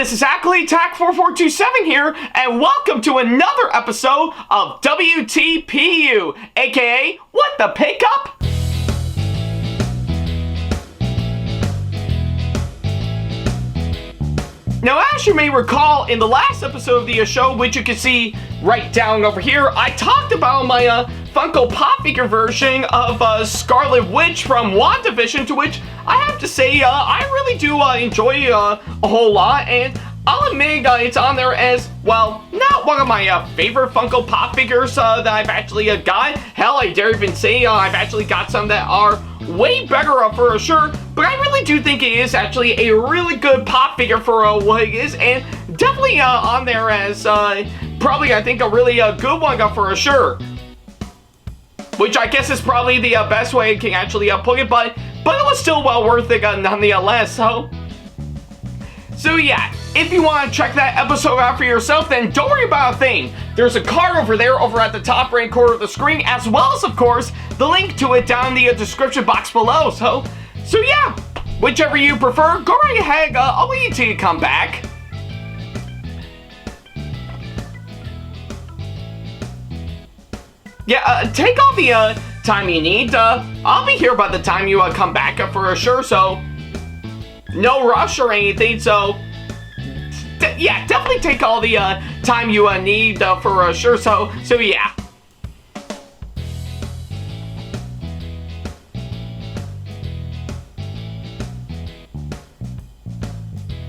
this is Ackley, SamAttack4427 here, and welcome to another episode of WTPU, aka What the Pickup? Now, as you may recall, in the last episode of the show, which you can see right down over here, I talked about my Funko Pop figure version of Scarlet Witch from WandaVision, to which I have to say I really do enjoy a whole lot, and I'll admit it's on there as, well, not one of my favorite Funko Pop figures that I've actually got. Hell, I dare even say I've actually got some that are way better for sure, but I really do think it is actually a really good pop figure for what it is, and definitely on there as probably, I think, a really good one for sure. Which I guess is probably the best way I can actually put it, but it was still well worth it nonetheless, so yeah, if you want to check that episode out for yourself, then don't worry about a thing. There's a card over there over at the top right corner of the screen, as well as, of course, the link to it down in the description box below, so yeah, whichever you prefer, go right ahead, I'll wait until you come back. Yeah, take all the time you need. I'll be here by the time you come back for sure, so no rush or anything, so yeah, definitely take all the time you need for sure, so yeah.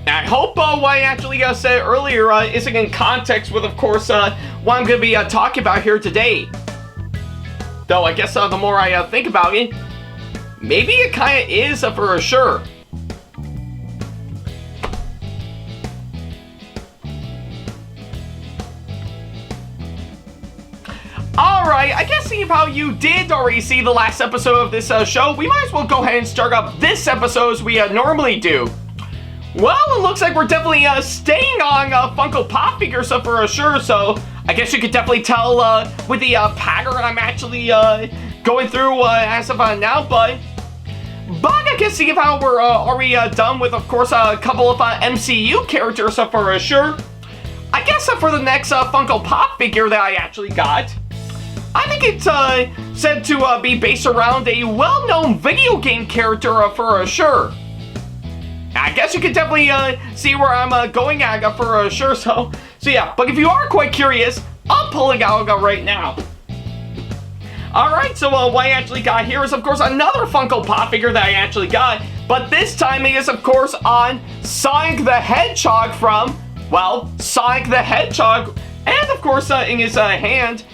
I hope what I actually said earlier isn't in context with, of course, what I'm going to be talking about here today. Though, I guess the more I think about it, maybe it kind of is for sure. Alright, I guess seeing how you did already see the last episode of this show, we might as well go ahead and start up this episode as we normally do. Well, it looks like we're definitely staying on Funko Pop figures for sure, so I guess you could definitely tell with the pattern I'm actually going through as of now, but I guess see how we're already done with, of course, a couple of MCU characters for sure. I guess for the next Funko Pop figure that I actually got, I think it's said to be based around a well-known video game character for sure. I guess you can definitely see where I'm going at for sure, so yeah, but if you are quite curious, I'm pulling out right now. Alright, so what I actually got here is, of course, another Funko Pop figure that I actually got, but this time it is, of course, on Sonic the Hedgehog from, well, Sonic the Hedgehog, and, of course, in his hand.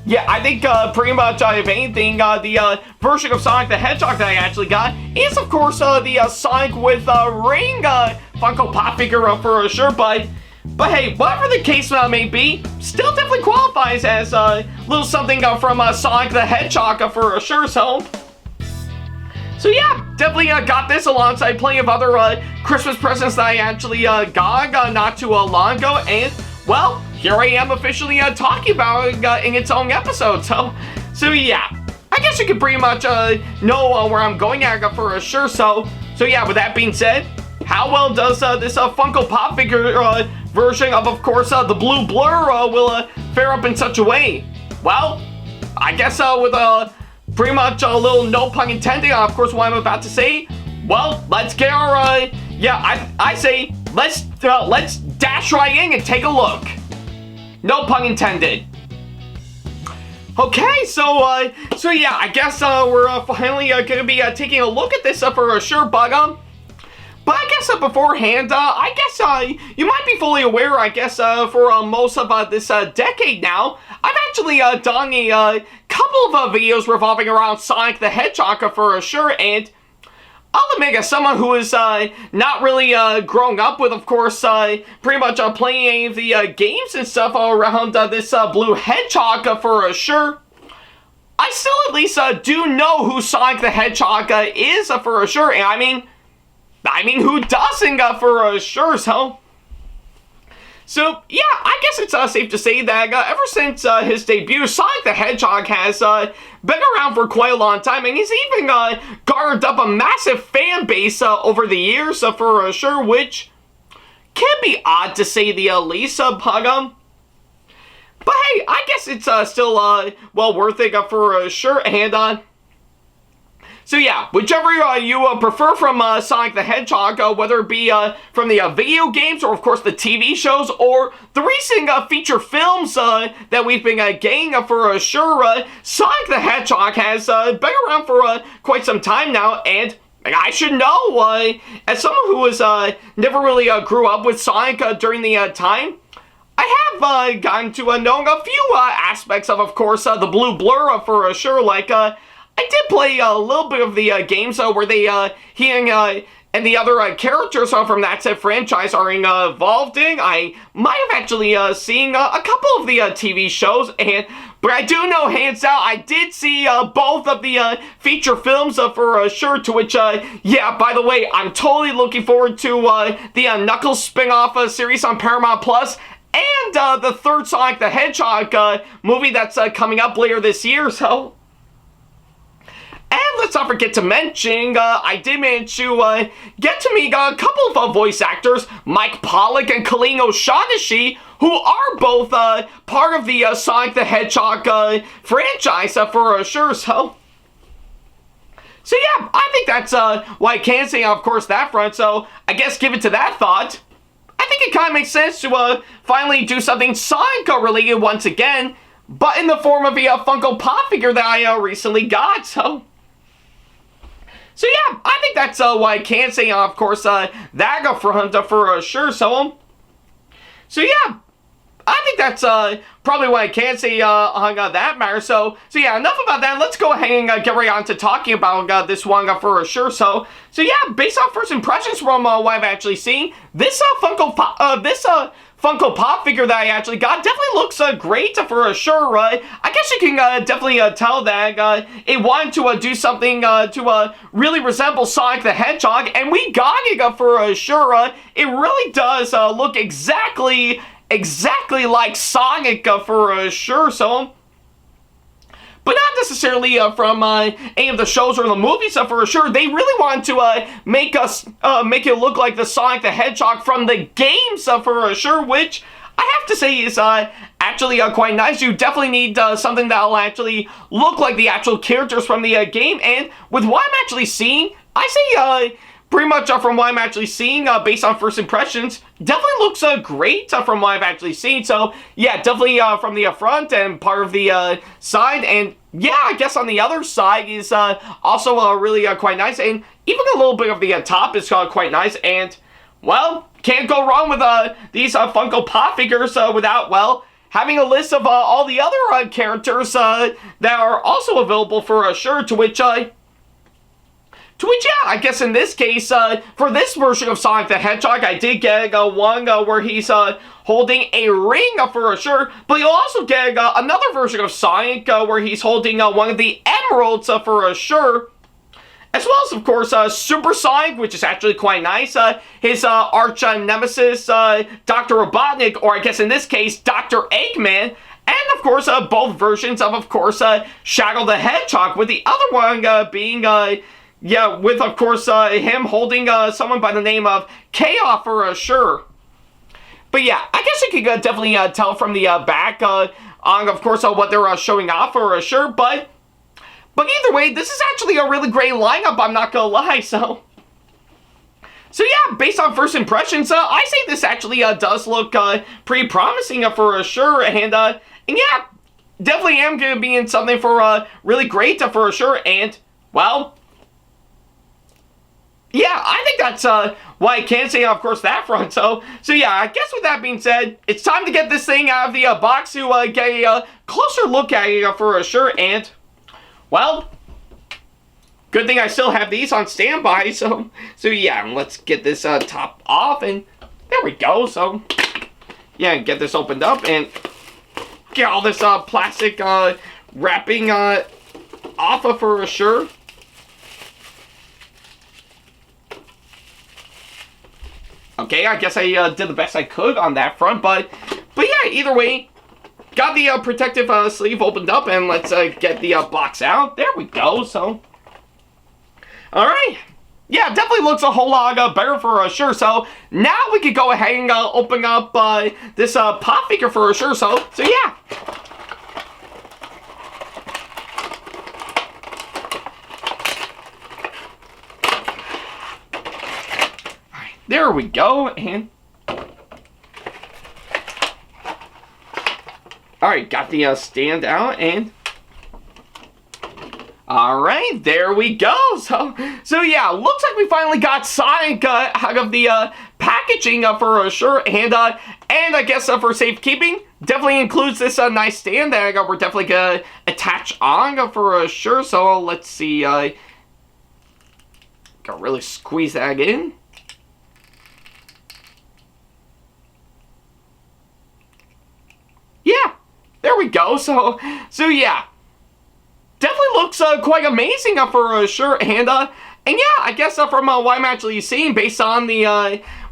Yeah, I think pretty much, if anything, the version of Sonic the Hedgehog that I actually got is, of course, the Sonic with Ring Funko Pop figure for sure, but hey, whatever the case may be, still definitely qualifies as a little something from Sonic the Hedgehog for sure, so yeah, definitely got this alongside plenty of other Christmas presents that I actually got not too long ago, and, well, here I am officially talking about it in its own episode, so yeah, I guess you can pretty much know where I'm going at for sure, so yeah, with that being said, how well does this Funko Pop figure version of course, the Blue Blur will fare up in such a way? Well, I guess with pretty much a little no pun intended, of course, what I'm about to say, well, let's get our, yeah, I say, let's dash right in and take a look. No pun intended. Okay, so yeah, I guess we're finally gonna be taking a look at this for sure, but I guess beforehand, I guess you might be fully aware, I guess for most of this decade now, I've actually done a couple of videos revolving around Sonic the Hedgehog for sure, and I'll admit, as someone who is not really growing up with, of course, pretty much playing any of the games and stuff around this blue hedgehog for sure, I still at least do know who Sonic the Hedgehog is for sure, and I mean, who doesn't for sure, so yeah, I guess it's safe to say that ever since his debut, Sonic the Hedgehog has been around for quite a long time, and he's even garnered up a massive fan base over the years for sure, which can be odd to say the least, but hey, I guess it's still well worth it for sure. And so yeah, whichever you prefer from Sonic the Hedgehog, whether it be from the video games or of course the TV shows or the recent feature films that we've been getting for sure, Sonic the Hedgehog has been around for quite some time now, and I should know, as someone who was never really grew up with Sonic during the time, I have gotten to knowing a few aspects of course, the Blue Blur for sure. Like, I did play a little bit of the games where he and the other characters from that said franchise are involved in. I might have actually seen a couple of the TV shows, but I do know hands down I did see both of the feature films for sure, to which, yeah, by the way, I'm totally looking forward to the Knuckles spin-off series on Paramount Plus, and the third Sonic the Hedgehog movie that's coming up later this year, so... And let's not forget to mention, I did manage to get to meet a couple of voice actors, Mike Pollock and Colleen O'Shaughnessy, who are both part of the Sonic the Hedgehog franchise for sure, so yeah, I think that's what I can say, of course, that front, so I guess given to that thought, I think it kind of makes sense to finally do something Sonic-related once again, but in the form of a Funko Pop figure that I recently got, so yeah, I think that's what I can say, of course, that front for sure, so yeah, I think that's probably what I can say on that matter, so yeah, enough about that. Let's go ahead and get right on to talking about this one for sure, so yeah, based on first impressions from what I've actually seen, this Funko Pop figure that I actually got definitely looks great for sure. I guess you can definitely tell that it wanted to do something to really resemble Sonic the Hedgehog, and we got it for sure. It really does look exactly like Sonic for sure, so... But not necessarily from any of the shows or the movies for sure. They really want to make it look like the Sonic the Hedgehog from the games for sure, which I have to say is actually quite nice. You definitely need something that'll actually look like the actual characters from the game, and with what I'm actually seeing, I say pretty much from what I'm actually seeing, based on first impressions, definitely looks great from what I've actually seen. So yeah, definitely from the front and part of the side, and yeah, I guess on the other side is also really quite nice, and even a little bit of the top is quite nice, and well, can't go wrong with these Funko Pop figures without, well, having a list of all the other characters that are also available for sure, to which, yeah, I guess in this case, for this version of Sonic the Hedgehog, I did get one where he's holding a ring for sure, but you'll also get another version of Sonic where he's holding one of the emeralds for sure, as well as, of course, Super Sonic, which is actually quite nice, his arch nemesis, Dr. Robotnik, or I guess in this case, Dr. Eggman, and, of course, both versions of course, Shadow the Hedgehog, with the other one being... yeah, with, of course, him holding someone by the name of Chaos for sure. But yeah, I guess you could definitely tell from the back on, of course, what they're showing off for sure. But either way, this is actually a really great lineup, I'm not gonna lie, so yeah, based on first impressions, I say this actually does look pretty promising for sure. And yeah, definitely am gonna be in something for really great for sure. And, well... yeah, I think that's what I can say, of course, that front. So yeah, I guess with that being said, it's time to get this thing out of the box to get a closer look at it for sure. And, well, good thing I still have these on standby. So yeah, let's get this top off, and there we go. So yeah, get this opened up and get all this plastic wrapping off of for sure. Okay, I guess I did the best I could on that front, but yeah, either way, got the protective sleeve opened up, and let's get the box out. There we go, so. Alright, yeah, definitely looks a whole lot better for sure. So now we could go ahead and open up this pop figure for sure. So yeah. Alright, there we go. And alright, got the stand out and alright, there we go. So yeah, looks like we finally got Sonic out of the packaging for sure. And I guess for safekeeping, definitely includes this nice stand that we're definitely gonna attach on for sure. So let's see, gotta really squeeze that in. Yeah, there we go. So yeah. Definitely looks quite amazing for sure, and yeah, I guess from what I'm actually seeing, based on the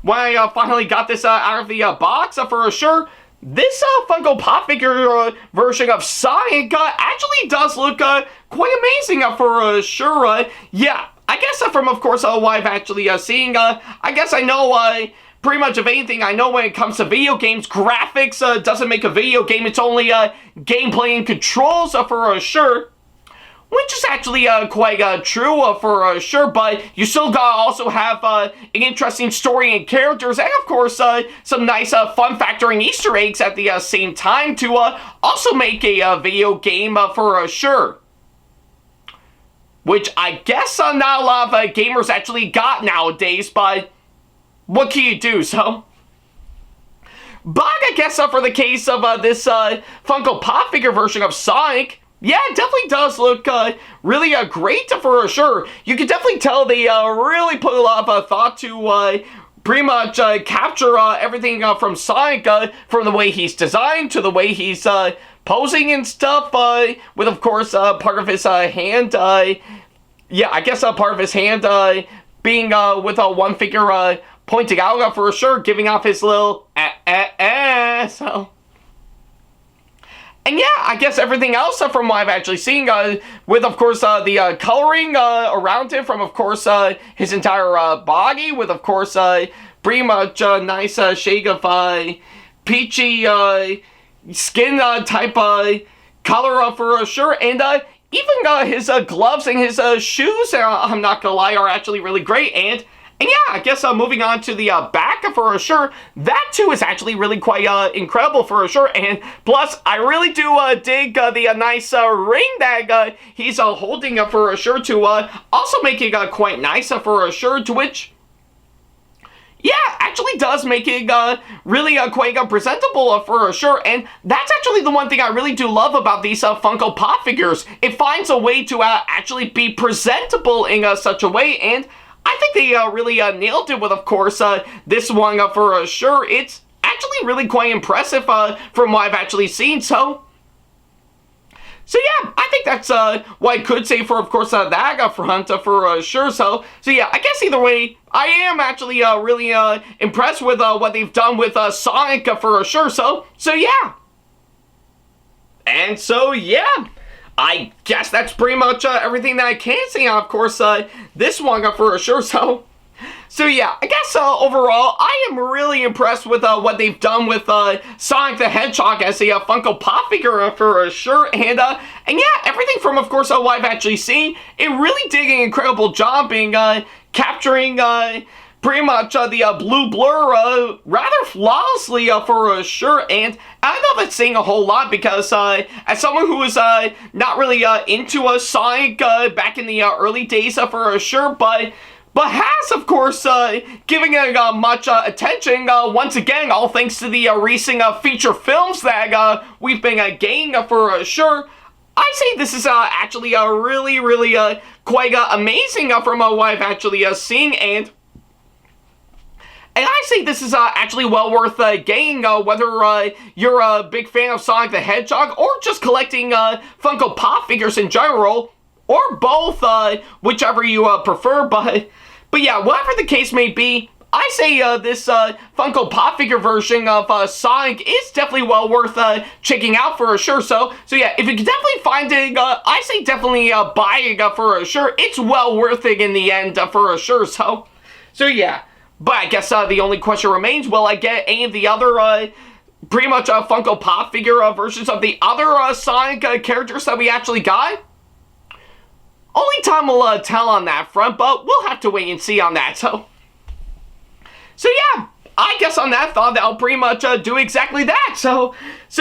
when I finally got this out of the box for sure, this Funko Pop figure version of Sonic actually does look quite amazing for sure. Yeah, I guess from of course what I've actually seen, I guess I know. Pretty much of anything I know when it comes to video games, graphics doesn't make a video game. It's only gameplay and controls for sure. Which is actually quite true for sure, but you still gotta also have an interesting story and characters, and of course some nice fun factor and Easter eggs at the same time to also make a video game for sure. Which I guess not a lot of gamers actually got nowadays, but what can you do, so? But I guess for the case of this Funko Pop figure version of Sonic, yeah, it definitely does look really great for sure. You can definitely tell they really put a lot of thought to pretty much capture everything from Sonic, from the way he's designed to the way he's posing and stuff, with of course part of his hand, yeah, I guess part of his hand being with one finger pointing out for sure, giving off his little so... And yeah, I guess everything else from what I've actually seen, with of course the coloring around him from of course his entire body, with of course pretty much a nice shade of peachy skin type color for sure, and even his gloves and his shoes, I'm not gonna lie, are actually really great. And yeah, I guess moving on to the back for sure, that too is actually really quite incredible for sure. And plus, I really do dig the nice ring that he's holding for sure, to also make it quite nice for sure, to which, yeah, actually does make it really quite presentable for sure. And that's actually the one thing I really do love about these Funko Pop figures. It finds a way to actually be presentable in such a way, and I think they really nailed it with, of course, this one for sure. It's actually really quite impressive from what I've actually seen. So yeah, I think that's what I could say for, of course, that front for sure. So yeah, I guess either way, I am actually really impressed with what they've done with Sonic for sure. So yeah. And so yeah. I guess that's pretty much everything that I can say on, of course, this one for sure. So yeah, I guess overall, I am really impressed with what they've done with Sonic the Hedgehog as a Funko Pop figure for sure. And yeah, everything from, of course, what I've actually seen, it really did an incredible job in capturing pretty much the blue blur rather flawlessly for sure. And I don't know if it's saying a whole lot, because as someone who was not really into Sonic back in the early days for sure, but has, of course, giving it much attention, once again, all thanks to the recent feature films that we've been getting for sure. I say this is actually really, really quite amazing from what I've actually seen, and I say this is actually well worth getting, whether you're a big fan of Sonic the Hedgehog or just collecting Funko Pop figures in general, or both, whichever you prefer. But yeah, whatever the case may be, I say this Funko Pop figure version of Sonic is definitely well worth checking out for sure. So yeah, if you can definitely find it, I say definitely buy it for sure. It's well worth it in the end for sure. So yeah. But I guess the only question remains, will I get any of the other pretty much Funko Pop figure versions of the other Sonic characters that we actually got? Only time will tell on that front, but we'll have to wait and see on that. So yeah, I guess on that thought, that'll pretty much do exactly that. So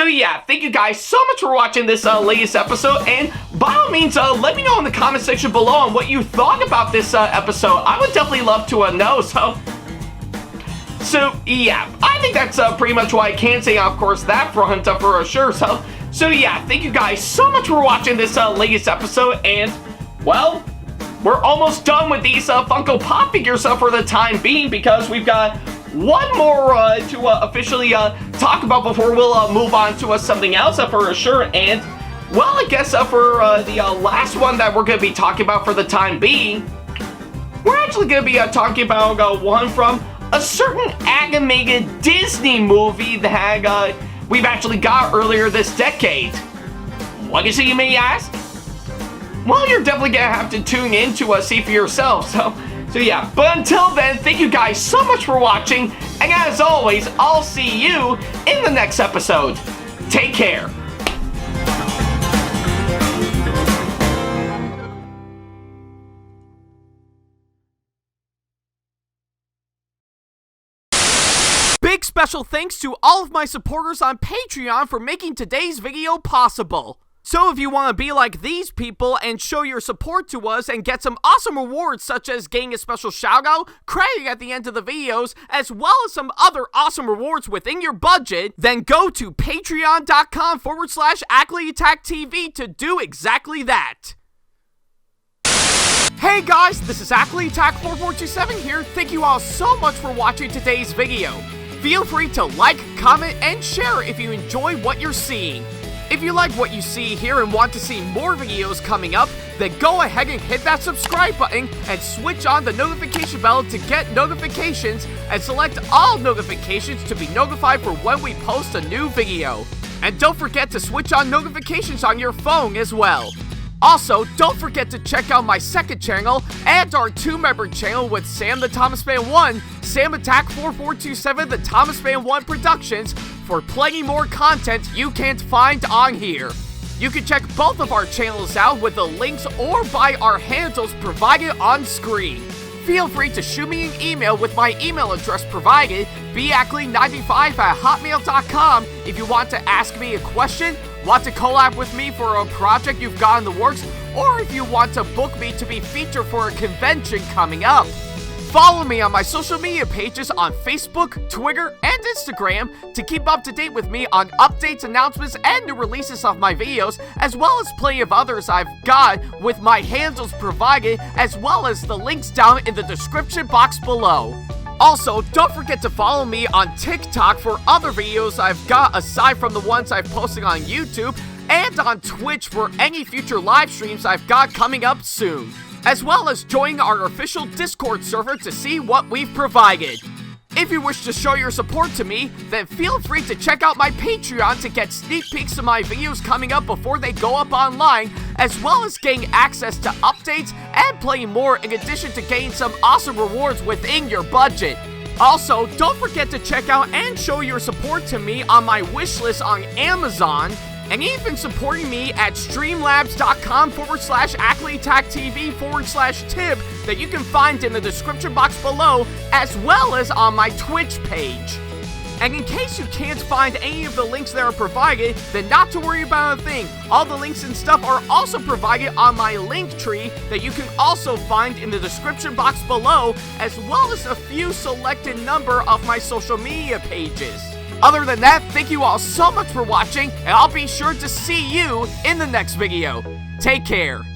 yeah, thank you guys so much for watching this latest episode, and by all means, let me know in the comment section below on what you thought about this episode. I would definitely love to know. So yeah, I think that's pretty much what I can say, of course, that front for sure. So yeah, thank you guys so much for watching this latest episode, and well, we're almost done with these Funko Pop figures for the time being, because we've got one more to officially talk about before we'll move on to something else for sure. And well, I guess for the last one that we're going to be talking about for the time being, we're actually going to be talking about one from a certain animated Disney movie that we've actually got earlier this decade. What is it, you may ask? Well, you're definitely gonna have to tune in to see for yourself. So yeah, but until then, thank you guys so much for watching, and as always, I'll see you in the next episode. Take care. Big special thanks to all of my supporters on Patreon for making today's video possible. So if you want to be like these people and show your support to us and get some awesome rewards such as getting a special shoutout, credit at the end of the videos, as well as some other awesome rewards within your budget, then go to patreon.com/AckleyAttack TV to do exactly that. Hey guys, this is AckleyAttack4427 here. Thank you all so much for watching today's video. Feel free to like, comment, and share if you enjoy what you're seeing. If you like what you see here and want to see more videos coming up, then go ahead and hit that subscribe button and switch on the notification bell to get notifications, and select all notifications to be notified for when we post a new video. And don't forget to switch on notifications on your phone as well. Also, don't forget to check out my second channel and our 2-member channel with Sam the Thomas Fan 1, SamAttack4427TheThomasFan1 Productions, for plenty more content you can't find on here. You can check both of our channels out with the links or by our handles provided on screen. Feel free to shoot me an email with my email address provided, backley95@hotmail.com, if you want to ask me a question, want to collab with me for a project you've got in the works, or if you want to book me to be featured for a convention coming up. Follow me on my social media pages on Facebook, Twitter, and Instagram to keep up to date with me on updates, announcements, and new releases of my videos, as well as plenty of others I've got with my handles provided, as well as the links down in the description box below. Also, don't forget to follow me on TikTok for other videos I've got aside from the ones I've posted on YouTube, and on Twitch for any future live streams I've got coming up soon, as well as join our official Discord server to see what we've provided. If you wish to show your support to me, then feel free to check out my Patreon to get sneak peeks of my videos coming up before they go up online, as well as getting access to updates and plenty more, in addition to getting some awesome rewards within your budget. Also, don't forget to check out and show your support to me on my wishlist on Amazon, and even supporting me at streamlabs.com/AckleyAttackTV/tip that you can find in the description box below, as well as on my Twitch page. And in case you can't find any of the links that are provided, then not to worry about a thing. All the links and stuff are also provided on my link tree that you can also find in the description box below, as well as a few selected number of my social media pages. Other than that, thank you all so much for watching, and I'll be sure to see you in the next video. Take care.